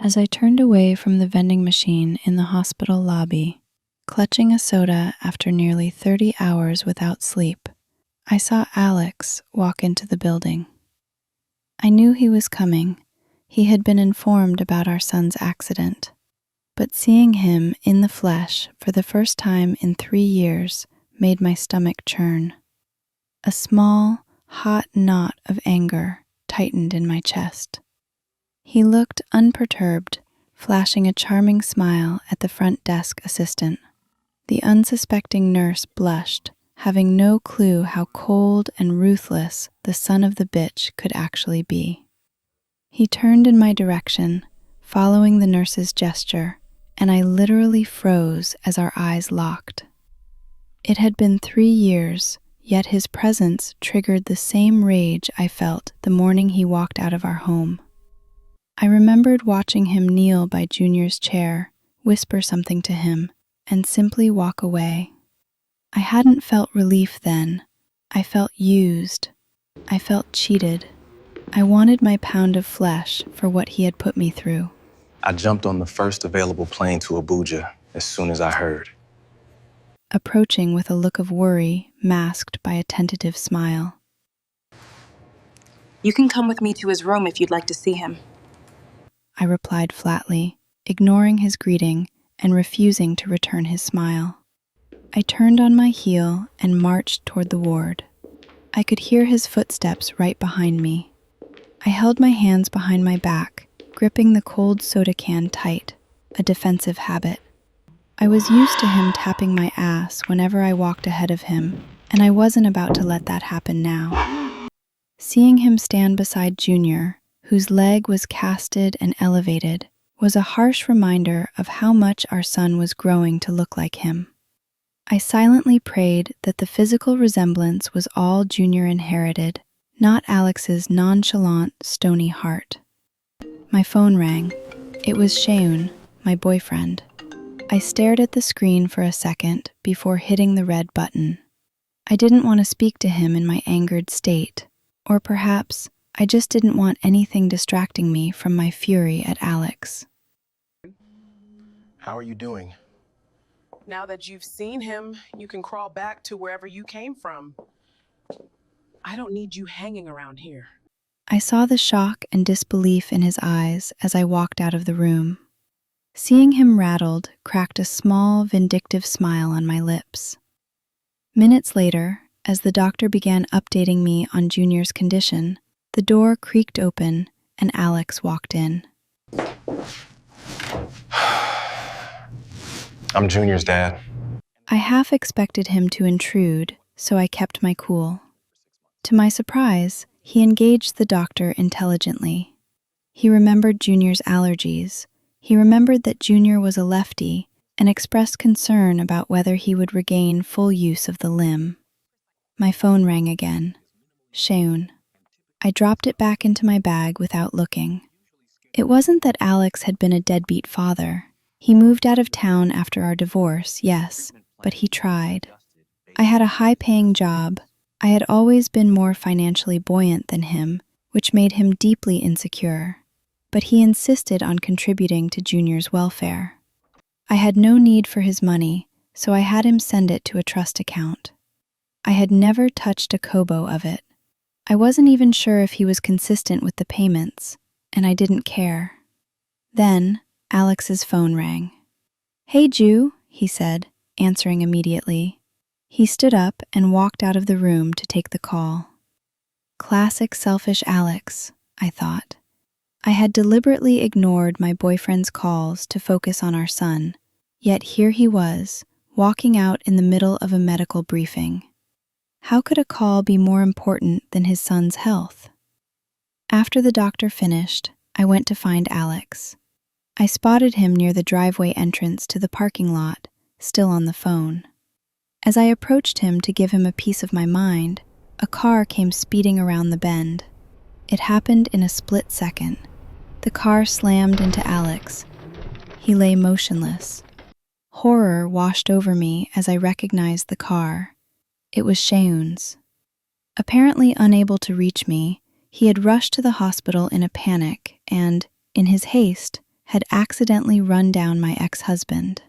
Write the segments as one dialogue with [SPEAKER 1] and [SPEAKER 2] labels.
[SPEAKER 1] As I turned away from the vending machine in the hospital lobby, clutching a soda after nearly 30 hours without sleep, I saw Alex walk into the building. I knew he was coming. He had been informed about our son's accident. But seeing him in the flesh for the first time in 3 years made my stomach churn. A small, hot knot of anger tightened in my chest. He looked unperturbed, flashing a charming smile at the front desk assistant. The unsuspecting nurse blushed, having no clue how cold and ruthless the son of the bitch could actually be. He turned in my direction, following the nurse's gesture, and I literally froze as our eyes locked. It had been 3 years, yet his presence triggered the same rage I felt the morning he walked out of our home. I remembered watching him kneel by Junior's chair, whisper something to him, and simply walk away. I hadn't felt relief then. I felt used. I felt cheated. I wanted my pound of flesh for what he had put me through.
[SPEAKER 2] I jumped on the first available plane to Abuja as soon as I heard.
[SPEAKER 1] Approaching with a look of worry masked by a tentative smile.
[SPEAKER 3] You can come with me to his room if you'd like to see him,
[SPEAKER 1] I replied flatly, ignoring his greeting and refusing to return his smile. I turned on my heel and marched toward the ward. I could hear his footsteps right behind me. I held my hands behind my back, gripping the cold soda can tight, a defensive habit. I was used to him tapping my ass whenever I walked ahead of him, and I wasn't about to let that happen now. Seeing him stand beside Junior, whose leg was casted and elevated, was a harsh reminder of how much our son was growing to look like him. I silently prayed that the physical resemblance was all Junior inherited, not Alex's nonchalant, stony heart. My phone rang. It was Sheun, my boyfriend. I stared at the screen for a second before hitting the red button. I didn't want to speak to him in my angered state, or perhaps I just didn't want anything distracting me from my fury at Alex.
[SPEAKER 2] How are you doing?
[SPEAKER 4] Now that you've seen him, you can crawl back to wherever you came from. I don't need you hanging around here.
[SPEAKER 1] I saw the shock and disbelief in his eyes as I walked out of the room. Seeing him rattled cracked a small, vindictive smile on my lips. Minutes later, as the doctor began updating me on Junior's condition, the door creaked open and Alex walked in.
[SPEAKER 2] I'm Junior's dad.
[SPEAKER 1] I half expected him to intrude, so I kept my cool. To my surprise, he engaged the doctor intelligently. He remembered Junior's allergies. He remembered that Junior was a lefty and expressed concern about whether he would regain full use of the limb. My phone rang again. Sheun. I dropped it back into my bag without looking. It wasn't that Alex had been a deadbeat father. He moved out of town after our divorce, yes, but he tried. I had a high-paying job. I had always been more financially buoyant than him, which made him deeply insecure. But he insisted on contributing to Junior's welfare. I had no need for his money, so I had him send it to a trust account. I had never touched a kobo of it. I wasn't even sure if he was consistent with the payments, and I didn't care. Then, Alex's phone rang. "Hey, Ju," he said, answering immediately. He stood up and walked out of the room to take the call. Classic selfish Alex, I thought. I had deliberately ignored my boyfriend's calls to focus on our son, yet here he was, walking out in the middle of a medical briefing. How could a call be more important than his son's health? After the doctor finished, I went to find Alex. I spotted him near the driveway entrance to the parking lot, still on the phone. As I approached him to give him a piece of my mind, a car came speeding around the bend. It happened in a split second. The car slammed into Alex. He lay motionless. Horror washed over me as I recognized the car. It was Sheun's. Apparently unable to reach me, he had rushed to the hospital in a panic and, in his haste, had accidentally run down my ex-husband.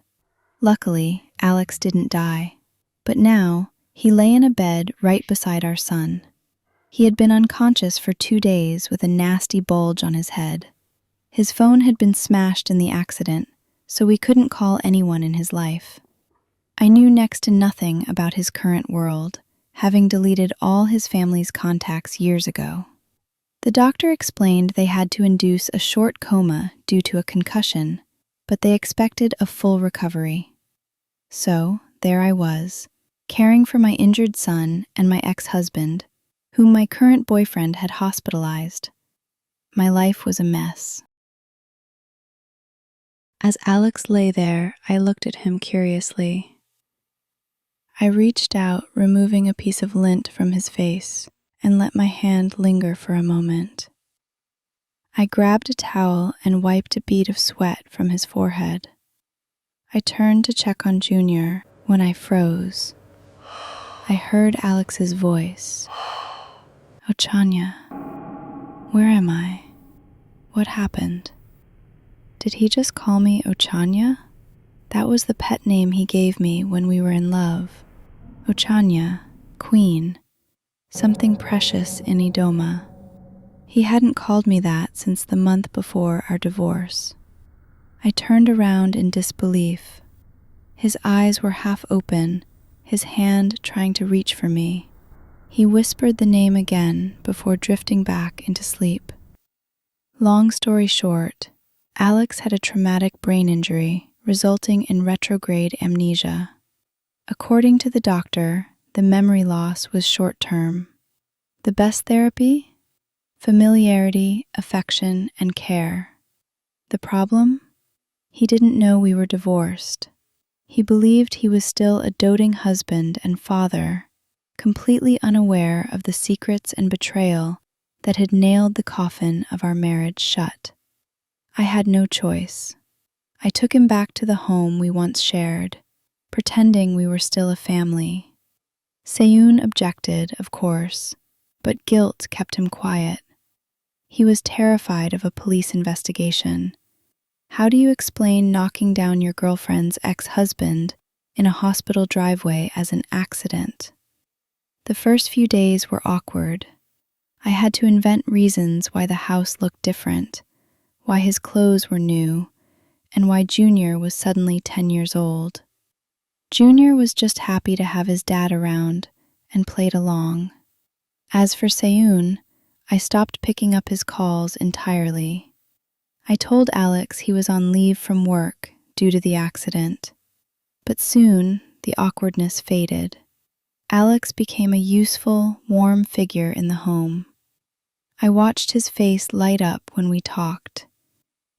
[SPEAKER 1] Luckily, Alex didn't die, but now he lay in a bed right beside our son. He had been unconscious for 2 days with a nasty bulge on his head. His phone had been smashed in the accident, so we couldn't call anyone in his life. I knew next to nothing about his current world, having deleted all his family's contacts years ago. The doctor explained they had to induce a short coma due to a concussion, but they expected a full recovery. So, there I was, caring for my injured son and my ex-husband, whom my current boyfriend had hospitalized. My life was a mess. As Alex lay there, I looked at him curiously. I reached out, removing a piece of lint from his face, and let my hand linger for a moment. I grabbed a towel and wiped a bead of sweat from his forehead. I turned to check on Junior when I froze. I heard Alex's voice. "Ochanya, where am I? What happened? Did he just call me Ochanya? That was the pet name he gave me when we were in love. Ochanya, Queen, something precious in Idoma. He hadn't called me that since the month before our divorce." I turned around in disbelief. His eyes were half open, his hand trying to reach for me. He whispered the name again before drifting back into sleep. Long story short, Alex had a traumatic brain injury resulting in retrograde amnesia. According to the doctor, the memory loss was short-term. The best therapy? Familiarity, affection, and care. The problem? He didn't know we were divorced. He believed he was still a doting husband and father, completely unaware of the secrets and betrayal that had nailed the coffin of our marriage shut. I had no choice. I took him back to the home we once shared, pretending we were still a family. Seyoon objected, of course, but guilt kept him quiet. He was terrified of a police investigation. How do you explain knocking down your girlfriend's ex-husband in a hospital driveway as an accident? The first few days were awkward. I had to invent reasons why the house looked different, why his clothes were new, and why Junior was suddenly 10 years old. Junior was just happy to have his dad around and played along. As for Seyoon, I stopped picking up his calls entirely. I told Alex he was on leave from work due to the accident, but soon the awkwardness faded. Alex became a useful, warm figure in the home. I watched his face light up when we talked.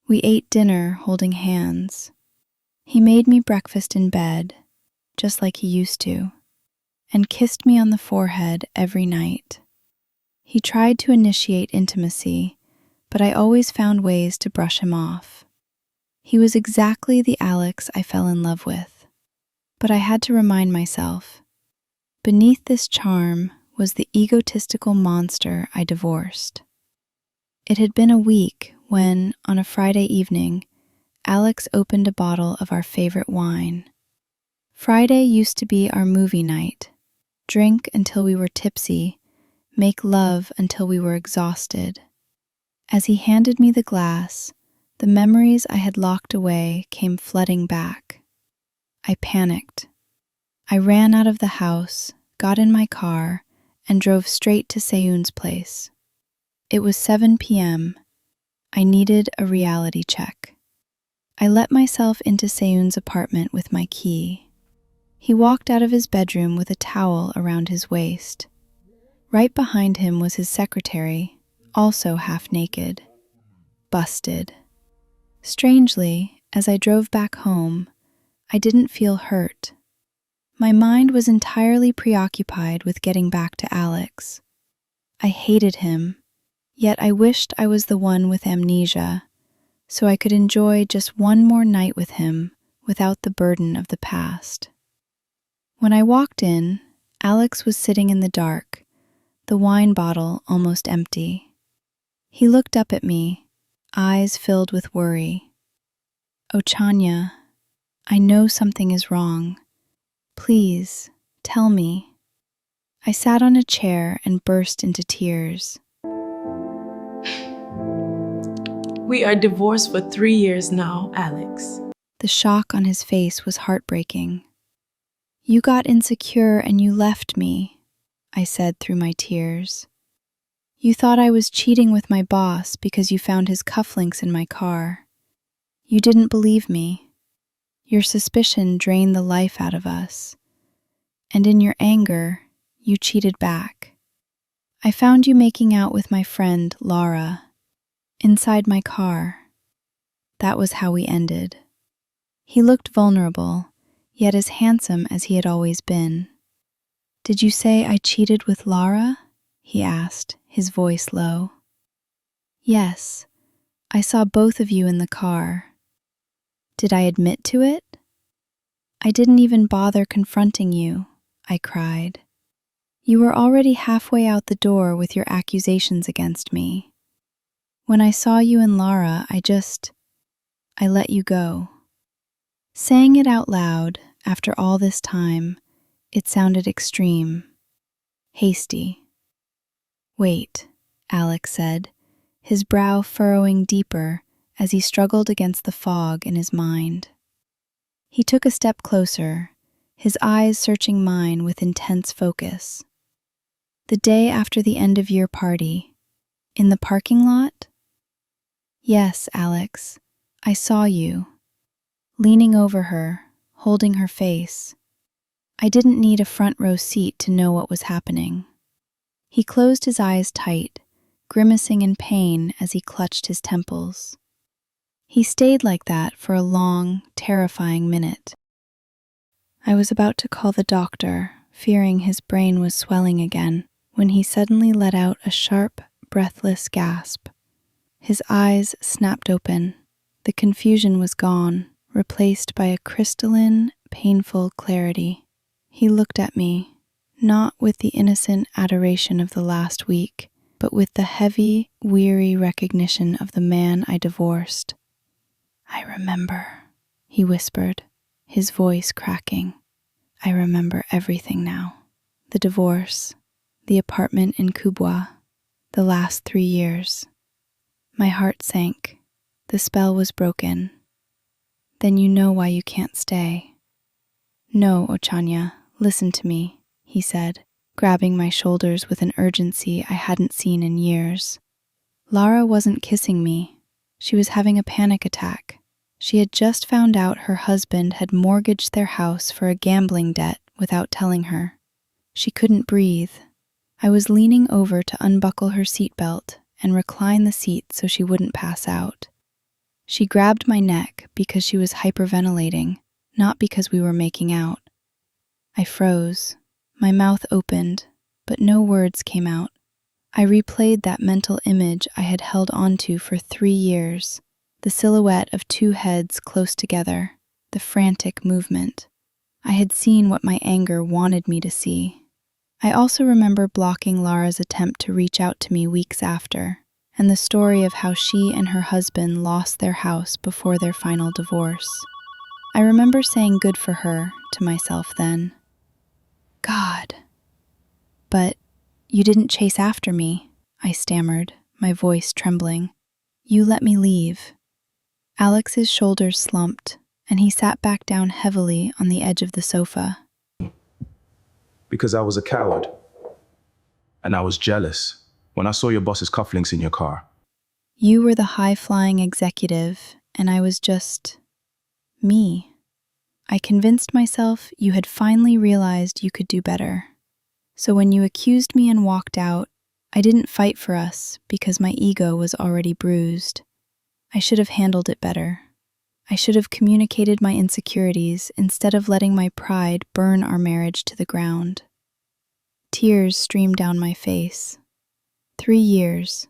[SPEAKER 1] We ate dinner holding hands. He made me breakfast in bed, just like he used to, and kissed me on the forehead every night. He tried to initiate intimacy, but I always found ways to brush him off. He was exactly the Alex I fell in love with, but I had to remind myself, beneath this charm was the egotistical monster I divorced. It had been a week when, on a Friday evening, Alex opened a bottle of our favorite wine. Friday used to be our movie night. Drink until we were tipsy, make love until we were exhausted. As he handed me the glass, the memories I had locked away came flooding back. I panicked. I ran out of the house, got in my car, and drove straight to Seyoon's place. It was 7 p.m. I needed a reality check. I let myself into Seyoon's apartment with my key. He walked out of his bedroom with a towel around his waist. Right behind him was his secretary, also half naked. Busted. Strangely, as I drove back home, I didn't feel hurt. My mind was entirely preoccupied with getting back to Alex. I hated him, yet I wished I was the one with amnesia, so I could enjoy just one more night with him without the burden of the past. When I walked in, Alex was sitting in the dark, the wine bottle almost empty. He looked up at me, eyes filled with worry. Oh, Chanya, I know something is wrong. Please, tell me. I sat on a chair and burst into tears.
[SPEAKER 5] We are divorced for 3 years now, Alex.
[SPEAKER 1] The shock on his face was heartbreaking. You got insecure and you left me, I said through my tears. You thought I was cheating with my boss because you found his cufflinks in my car. You didn't believe me. Your suspicion drained the life out of us. And in your anger, you cheated back. I found you making out with my friend, Laura, inside my car. That was how we ended. He looked vulnerable, yet as handsome as he had always been. Did you say I cheated with Laura? He asked, his voice low. Yes, I saw both of you in the car. Did I admit to it? I didn't even bother confronting you, I cried. You were already halfway out the door with your accusations against me. When I saw you and Laura, I let you go. Saying it out loud, after all this time, it sounded extreme, hasty. Wait, Alex said, his brow furrowing deeper as he struggled against the fog in his mind. He took a step closer, his eyes searching mine with intense focus. The day after the end-of-year party, in the parking lot? Yes, Alex, I saw you, leaning over her, holding her face. I didn't need a front-row seat to know what was happening. He closed his eyes tight, grimacing in pain as he clutched his temples. He stayed like that for a long, terrifying minute. I was about to call the doctor, fearing his brain was swelling again, when he suddenly let out a sharp, breathless gasp. His eyes snapped open. The confusion was gone, replaced by a crystalline, painful clarity. He looked at me, not with the innocent adoration of the last week, but with the heavy, weary recognition of the man I divorced. I remember, he whispered, his voice cracking. I remember everything now. The divorce, the apartment in Kubwa, the last 3 years. My heart sank. The spell was broken. Then you know why you can't stay. No, Ochanya, listen to me, he said, grabbing my shoulders with an urgency I hadn't seen in years. Lara wasn't kissing me. She was having a panic attack. She had just found out her husband had mortgaged their house for a gambling debt without telling her. She couldn't breathe. I was leaning over to unbuckle her seatbelt and recline the seat so she wouldn't pass out. She grabbed my neck because she was hyperventilating, not because we were making out. I froze. My mouth opened, but no words came out. I replayed that mental image I had held onto for 3 years, the silhouette of 2 heads close together, the frantic movement. I had seen what my anger wanted me to see. I also remember blocking Lara's attempt to reach out to me weeks after, and the story of how she and her husband lost their house before their final divorce. I remember saying good for her to myself then. God. But you didn't chase after me, I stammered, my voice trembling. You let me leave. Alex's shoulders slumped, and he sat back down heavily on the edge of the sofa.
[SPEAKER 2] Because I was a coward. And I was jealous when I saw your boss's cufflinks in your car.
[SPEAKER 1] You were the high-flying executive, and I was just me. I convinced myself you had finally realized you could do better. So when you accused me and walked out, I didn't fight for us because my ego was already bruised. I should have handled it better. I should have communicated my insecurities instead of letting my pride burn our marriage to the ground. Tears streamed down my face. 3 years.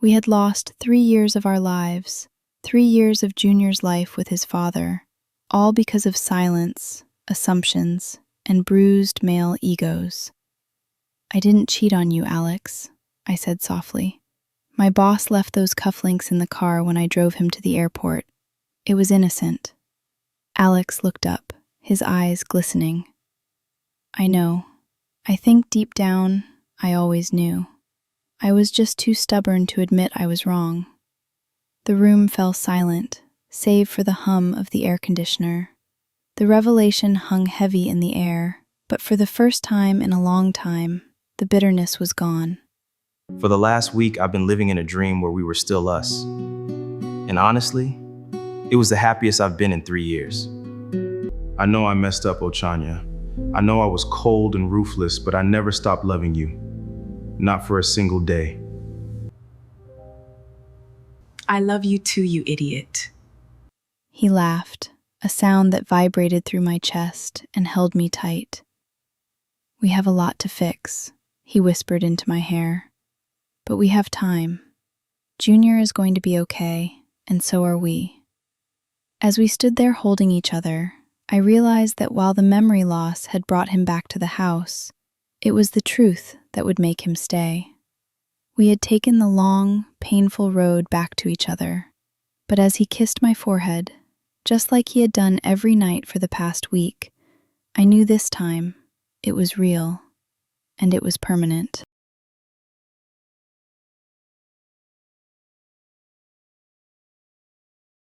[SPEAKER 1] We had lost 3 years of our lives, 3 years of Junior's life with his father, all because of silence, assumptions, and bruised male egos. I didn't cheat on you, Alex, I said softly. My boss left those cufflinks in the car when I drove him to the airport. It was innocent. Alex looked up, his eyes glistening. I know. I think deep down, I always knew. I was just too stubborn to admit I was wrong. The room fell silent, save for the hum of the air conditioner. The revelation hung heavy in the air, but for the first time in a long time, the bitterness was gone.
[SPEAKER 6] For the last week, I've been living in a dream where we were still us. And honestly, it was the happiest I've been in 3 years.
[SPEAKER 2] I know I messed up, Ochanya. I know I was cold and ruthless, but I never stopped loving you. Not for a single day.
[SPEAKER 5] I love you too, you idiot.
[SPEAKER 1] He laughed, a sound that vibrated through my chest and held me tight. We have a lot to fix, he whispered into my hair. But we have time. Junior is going to be okay, and so are we. As we stood there holding each other, I realized that while the memory loss had brought him back to the house, it was the truth that would make him stay. We had taken the long, painful road back to each other, but as he kissed my forehead, just like he had done every night for the past week, I knew this time it was real, and it was permanent.